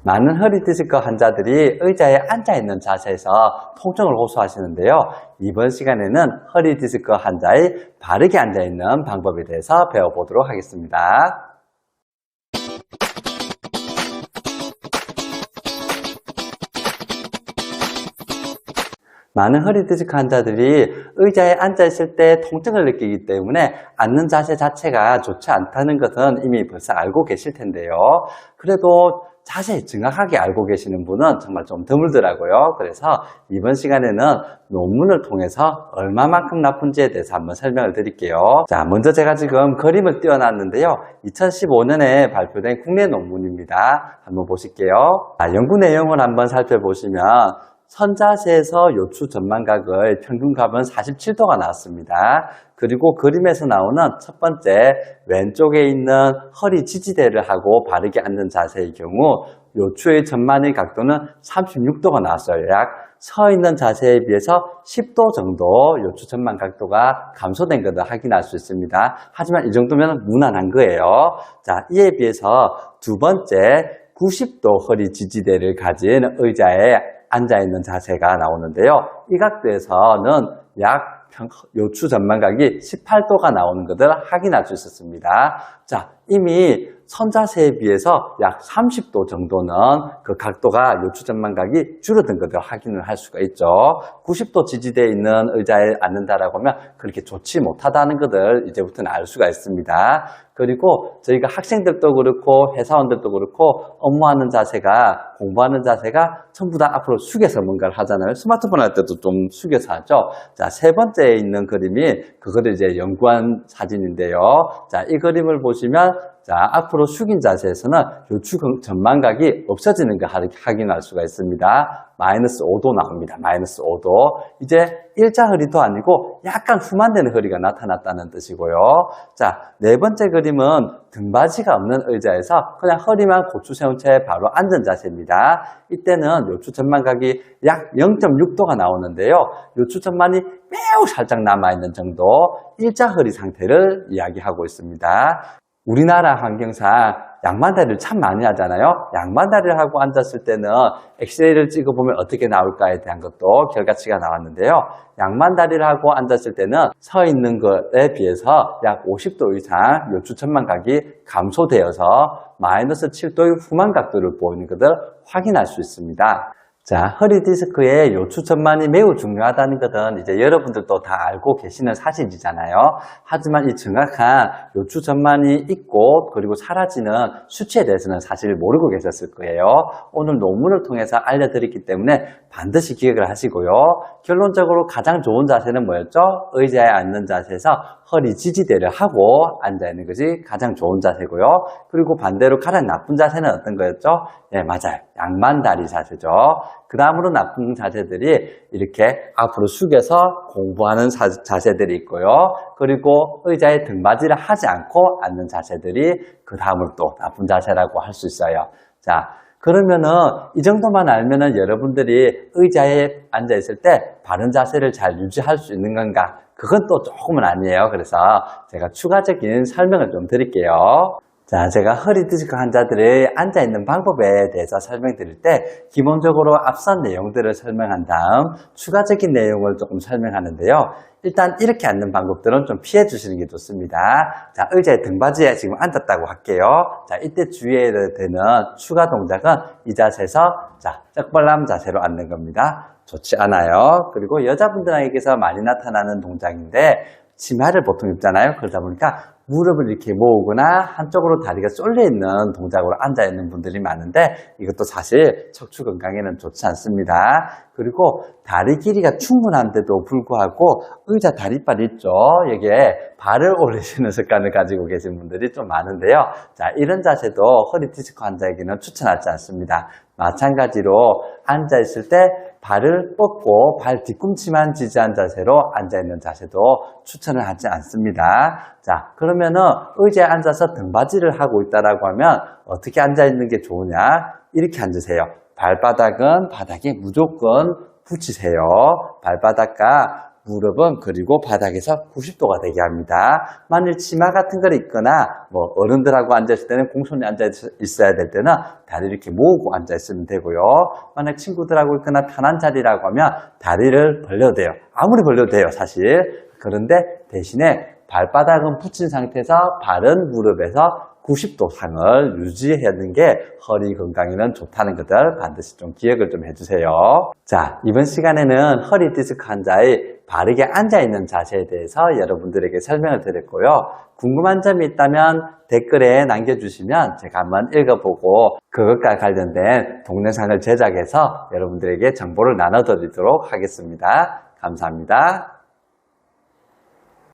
많은 허리 디스크 환자들이 의자에 앉아있는 자세에서 통증을 호소하시는데요. 이번 시간에는 허리 디스크 환자의 바르게 앉아있는 방법에 대해서 배워보도록 하겠습니다. 많은 허리 디스크 환자들이 의자에 앉아있을 때 통증을 느끼기 때문에 앉는 자세 자체가 좋지 않다는 것은 이미 벌써 알고 계실 텐데요. 그래도 자세히 정확하게 알고 계시는 분은 정말 좀 드물더라고요. 그래서 이번 시간에는 논문을 통해서 얼마만큼 나쁜지에 대해서 한번 설명을 드릴게요. 자, 먼저 제가 지금 그림을 띄워놨는데요. 2015년에 발표된 국내 논문입니다. 한번 보실게요. 연구 내용을 한번 살펴보시면 선자세에서 요추 전망각의 평균값은 47도가 나왔습니다. 그리고 그림에서 나오는 첫 번째 왼쪽에 있는 허리 지지대를 하고 바르게 앉는 자세의 경우 요추의 전만의 각도는 36도가 나왔어요. 약 서 있는 자세에 비해서 10도 정도 요추 전만 각도가 감소된 것을 확인할 수 있습니다. 하지만 이 정도면 무난한 거예요. 자, 이에 비해서 두 번째 90도 허리 지지대를 가진 의자에 앉아있는 자세가 나오는데요. 이 각도에서는 약 요추 전망각이 18도가 나오는 것을 확인할 수 있었습니다. 자, 이미 선자세에 비해서 약 30도 정도는 그 각도가 요추 전망각이 줄어든 것을 확인을 할 수가 있죠. 90도 지지대에 있는 의자에 앉는다라고 하면 그렇게 좋지 못하다는 것을 이제부터는 알 수가 있습니다. 그리고 저희가 학생들도 그렇고 회사원들도 그렇고 업무하는 자세가, 공부하는 자세가 전부 다 앞으로 숙여서 뭔가를 하잖아요. 스마트폰 할 때도 좀 숙여서 하죠. 자, 세 번째에 있는 그림이 그거를 이제 연구한 사진인데요. 자, 이 그림을 보시면 자, 앞으로 숙인 자세에서는 요추 전망각이 없어지는 걸 확인할 수가 있습니다. 마이너스 5도 나옵니다. 마이너스 5도. 이제 일자 허리도 아니고 약간 후만되는 허리가 나타났다는 뜻이고요. 자, 네 번째 그림은 등받이가 없는 의자에서 그냥 허리만 고추 세운 채 바로 앉은 자세입니다. 이때는 요추 전망각이 약 0.6도가 나오는데요. 요추 전만이 매우 살짝 남아있는 정도 일자 허리 상태를 이야기하고 있습니다. 우리나라 환경상 양반다리를 참 많이 하잖아요. 양반다리를 하고 앉았을 때는 엑스레이를 찍어보면 어떻게 나올까에 대한 것도 결과치가 나왔는데요. 양반다리를 하고 앉았을 때는 서 있는 것에 비해서 약 50도 이상 요추 전망각이 감소되어서 마이너스 7도의 후만 각도를 보이는 것을 확인할 수 있습니다. 자, 허리 디스크의 요추 전만이 매우 중요하다는 것은 이제 여러분들도 다 알고 계시는 사실이잖아요. 하지만 이 정확한 요추 전만이 있고 그리고 사라지는 수치에 대해서는 사실 모르고 계셨을 거예요. 오늘 논문을 통해서 알려드렸기 때문에 반드시 기억을 하시고요. 결론적으로 가장 좋은 자세는 뭐였죠? 의자에 앉는 자세에서 허리 지지대를 하고 앉아있는 것이 가장 좋은 자세고요. 그리고 반대로 가장 나쁜 자세는 어떤 거였죠? 네, 맞아요. 양반다리 자세죠. 그 다음으로 나쁜 자세들이 이렇게 앞으로 숙여서 공부하는 자세들이 있고요. 그리고 의자에 등받이를 하지 않고 앉는 자세들이 그 다음으로 또 나쁜 자세라고 할 수 있어요. 자, 그러면은 이 정도만 알면은 여러분들이 의자에 앉아 있을 때 바른 자세를 잘 유지할 수 있는 건가? 그건 또 조금은 아니에요. 그래서 제가 추가적인 설명을 좀 드릴게요. 자, 제가 허리 디스크 환자들이 앉아있는 방법에 대해서 설명드릴 때 기본적으로 앞선 내용들을 설명한 다음 추가적인 내용을 조금 설명하는데요. 일단 이렇게 앉는 방법들은 좀 피해 주시는 게 좋습니다. 자, 의자에 등받이에 지금 앉았다고 할게요. 자, 이때 주의해야 되는 추가 동작은 이 자세에서 자, 쩍벌남 자세로 앉는 겁니다. 좋지 않아요. 그리고 여자분들에게서 많이 나타나는 동작인데 치마를 보통 입잖아요. 그러다 보니까 무릎을 이렇게 모으거나 한쪽으로 다리가 쏠려 있는 동작으로 앉아 있는 분들이 많은데 이것도 사실 척추 건강에는 좋지 않습니다. 그리고 다리 길이가 충분한데도 불구하고 의자 다리빨 있죠. 여기에 발을 올리시는 습관을 가지고 계신 분들이 좀 많은데요. 자, 이런 자세도 허리 디스크 환자에게는 추천하지 않습니다. 마찬가지로 앉아있을 때 발을 뻗고 발 뒤꿈치만 지지한 자세로 앉아있는 자세도 추천을 하지 않습니다. 자, 그러면은 의자에 앉아서 등받이를 하고 있다라고 하면 어떻게 앉아있는 게 좋으냐? 이렇게 앉으세요. 발바닥은 바닥에 무조건 붙이세요. 발바닥과 무릎은 그리고 바닥에서 90도가 되게 합니다. 만일 치마 같은 걸 입거나 뭐 어른들하고 앉아있을 때는 공손히 앉아 있어야 될 때는 다리를 이렇게 모으고 앉아 있으면 되고요. 만약 친구들하고 있거나 편한 자리라고 하면 다리를 벌려도 돼요. 아무리 벌려도 돼요, 사실. 그런데 대신에 발바닥은 붙인 상태에서 바른 무릎에서 90도 상을 유지하는 게 허리 건강에는 좋다는 것을 반드시 좀 기억을 좀 해주세요. 자, 이번 시간에는 허리 디스크 환자의 바르게 앉아있는 자세에 대해서 여러분들에게 설명을 드렸고요. 궁금한 점이 있다면 댓글에 남겨주시면 제가 한번 읽어보고 그것과 관련된 동영상을 제작해서 여러분들에게 정보를 나눠드리도록 하겠습니다. 감사합니다.